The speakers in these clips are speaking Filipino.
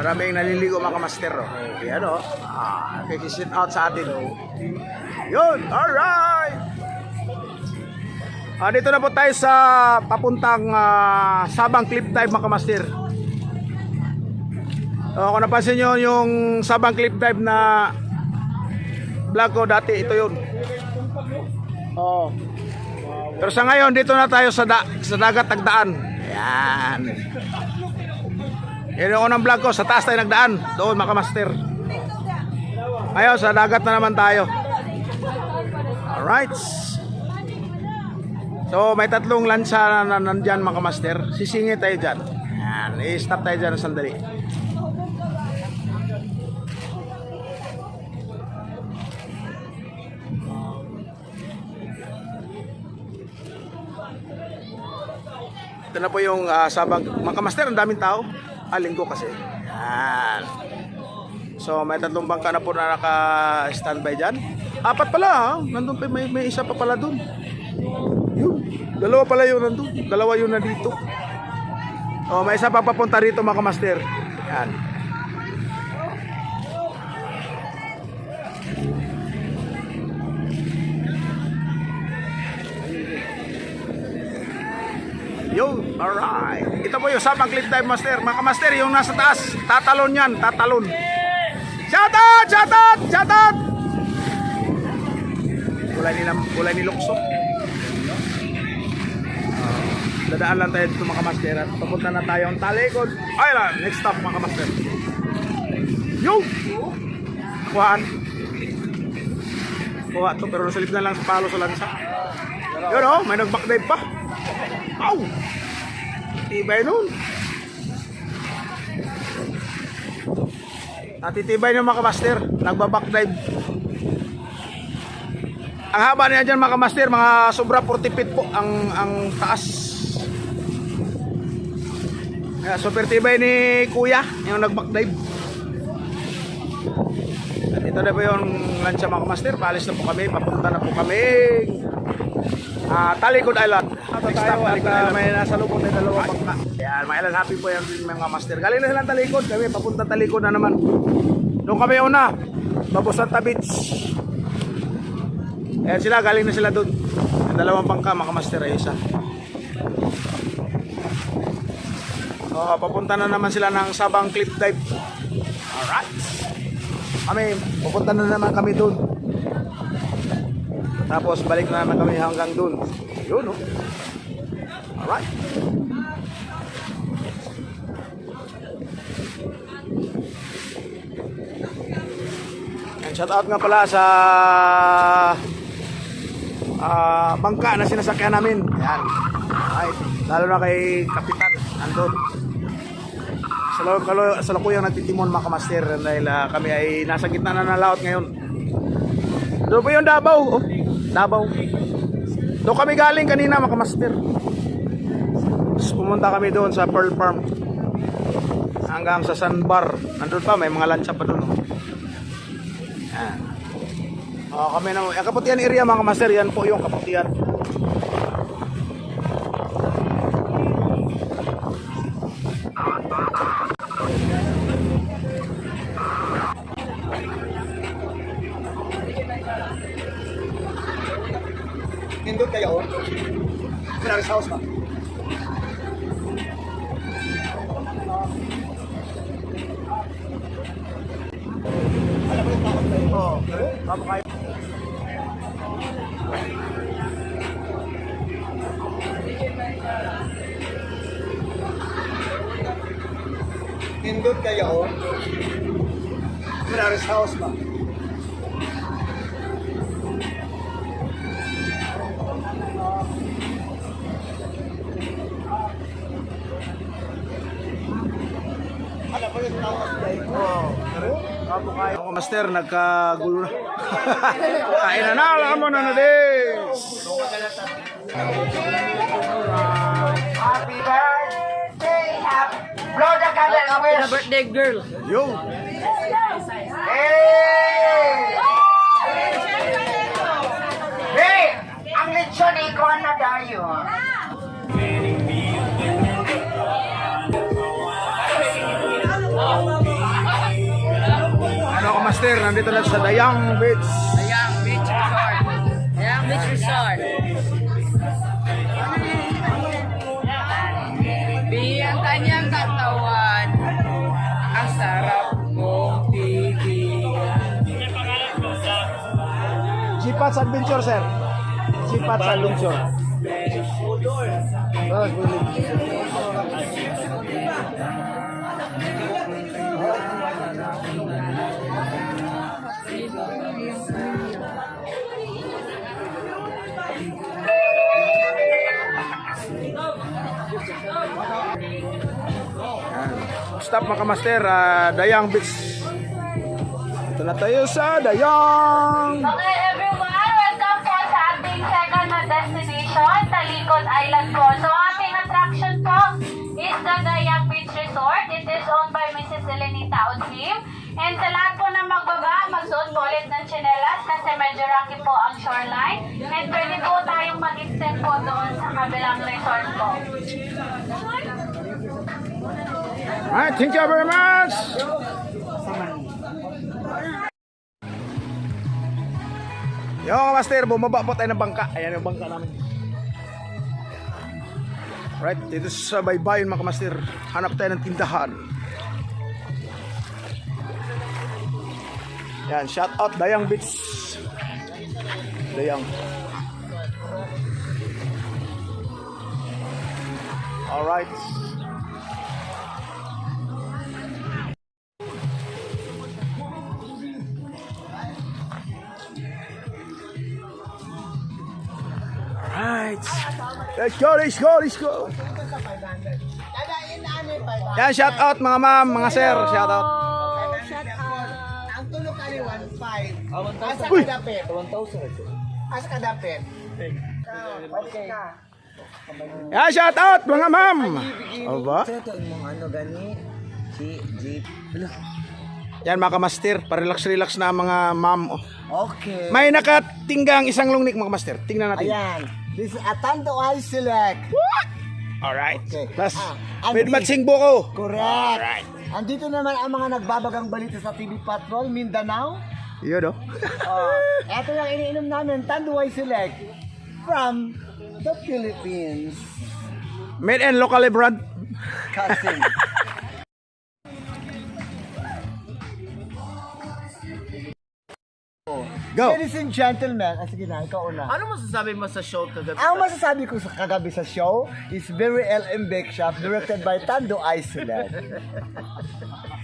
Maraming naliligo mga master. Oh. Ayan o. Kikisit out sa atin. Yun. Alright. Dito na po tayo sa papuntang Sabang Cliff Dive mga master. Kung napansin nyo yung Sabang Cliff Dive na vlog ko dati, ito yun. Pero sa ngayon, dito na tayo sa dagat nagdaan. Ayan. Yan yung unang vlog ko, sa taas tayo nagdaan. Doon mga master. Ngayon, sa dagat na naman tayo. Alright. So, may tatlong lansa na nandyan mga master. Sisingit tayo dyan. Ayan. I-stop tayo dyan ng sandali. Ito na po yung Sabang mga master, ang daming tao. Linggo kasi. Yan. So may tatlong bangka na po na naka-standby dyan. Apat pala ha. Nandun pa, may isa pa pala dun. Yun. Dalawa pala yun nandun. Dalawa yun na dito. May isa pa papunta rito mga master. Yan. Yo, alright. Ito po yung Sabang Cliff Dive master. Mga master, yung nasa taas, tatalon yan, tatalon. Shout out, shout out, shout out. Kulay ni Lukso. Dadaan lang tayo dito mga master. At papunta na tayo ang Talikod Island. Next stop mga master. Yo! Kuhaan. Kuha to, pero nasalip na lang sa palo sa lansa. Yun o, may nag-backdive pa. Ow! Tibay nun. Natitibay nyo mga master. Nagbabackdive. Ang haba niya dyan mga master, mga sobra 40 feet po ang taas. Super tibay ni kuya yung nagbackdive. At ito na po yung lansya mga master. Paalis na po kami, papunta na po kami Talikod Island. Tayo at may nasa lubong na dalawang bangka. Ayan, mga Island happy po yan mga master. Galing na silang Talikod, kami papunta Talikod na naman. Doon kami una, Babosanta Beach. Ayan sila, galing na sila doon. Ang dalawang bangka mga master ay isa. Papunta na naman sila ng Sabang Cliff Dive. Alright. Kami, papunta na naman kami doon. Tapos balik na naman kami hanggang doon. Yun, no? Alright. And shout out nga pala sa bangka na sinasakyan namin. Yan. Alright. Lalo na kay Kapitan. Andun. Sa lakuyang nagtitimon mga master. Dahil kami ay nasa gitna na ng laot ngayon. Doon po yung Davao. Davao. Doon kami galing kanina mga master. Pumunta kami doon sa Pearl Farm hanggang sa Sandbar. Nandun pa, may mga lansa pa doon. Yan. Kami na, yung Kaputian area mga master, yan po yung Kaputian. Nindot kayo, Pinaris House ba? Alam mo yung takot kayo? Oo. Tama kayo. Nindot kayo, Pinaris House ba? Ako master, nagkagulo na. Kain na na, alam mo na na des. Happy birthday, blow the candle. Happy birthday, girl. Yo. Hey, ang lechon ikaw na dayo. Master, nandito na sa Dayang Beach. Dayang Beach Resort. Dayang Beach Resort. Di ang kanyang katawan, ang sarap mong tigilan. Jipats Adventure, sir. Jipats Adventure. Stop mga master, Dayang Beach. Ito na tayo sa Dayang. Okay everyone, welcome po sa ating second na destination, Talikod Island po. So ating attraction po is the Dayang Beach Resort. It is owned by Mrs. Elenita Odhim. And sa lahat po na magbaba, magsuot po ulit ng tsinelas kasi medyo rocky po ang shoreline. And pwede po tayong mag-extend po doon sa kabilang resort po. Alright, thank you very much. Yo mga master, bumaba po tayo ng bangka. Ayan yung bangka namin. Right, dito sa baybayin mga master. Hanap tayo ng tindahan. Yan, shout out Dayang Beach. Dayang. Alright. Alright. Let's go, let's go, let's go. Yan, shout out mga ma'am, mga sir, shout out. Ang tulog ali 1.5. Asa Uy! kadapit? 1,000. Asa kadapit? Okay. Yan, shout out mga ma'am. Aba? Ito yung ano gani? Jeep. Yan mga kamaster, pa-relax-relax na mga ma'am. Oh. Okay. May nakatinggang isang lungnik mga kamaster. Tingnan natin. Ayan. This is Atando I Select. Alright. Okay. Plus, And with this- matching buko. Correct. Alright. Andito naman ang mga nagbabagang balita sa TV Patrol, Mindanao. Yun, oh. Ito yung iniinom namin, Tanduay Select from the Philippines. Made and locally brand. Cousin. Go. Ladies and gentlemen, sige na, ikaw una. Ano masasabi mo sa show kagabi? Ang masasabi ko sa kagabi sa show is very LM Bake Shop directed by Tando Iceland.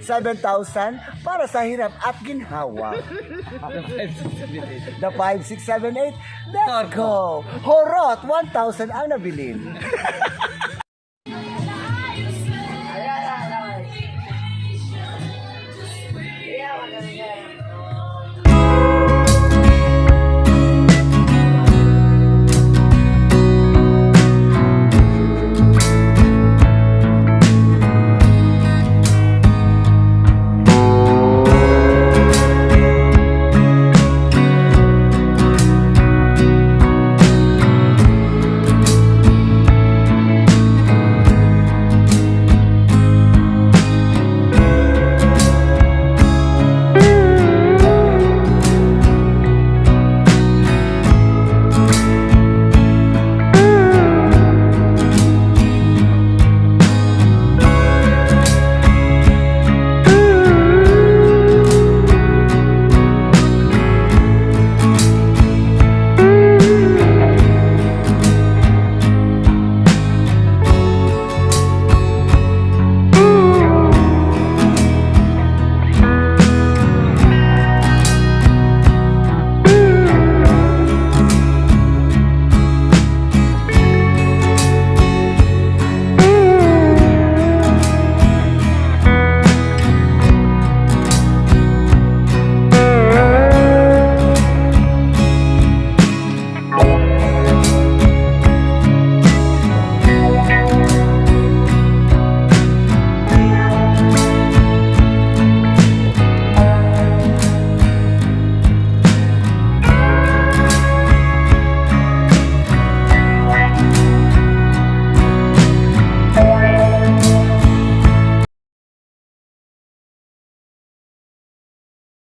7,000 para sa hirap at ginhawa. The 5, 6, 7, 8, let's go! Horot, 1,000 ang nabilin.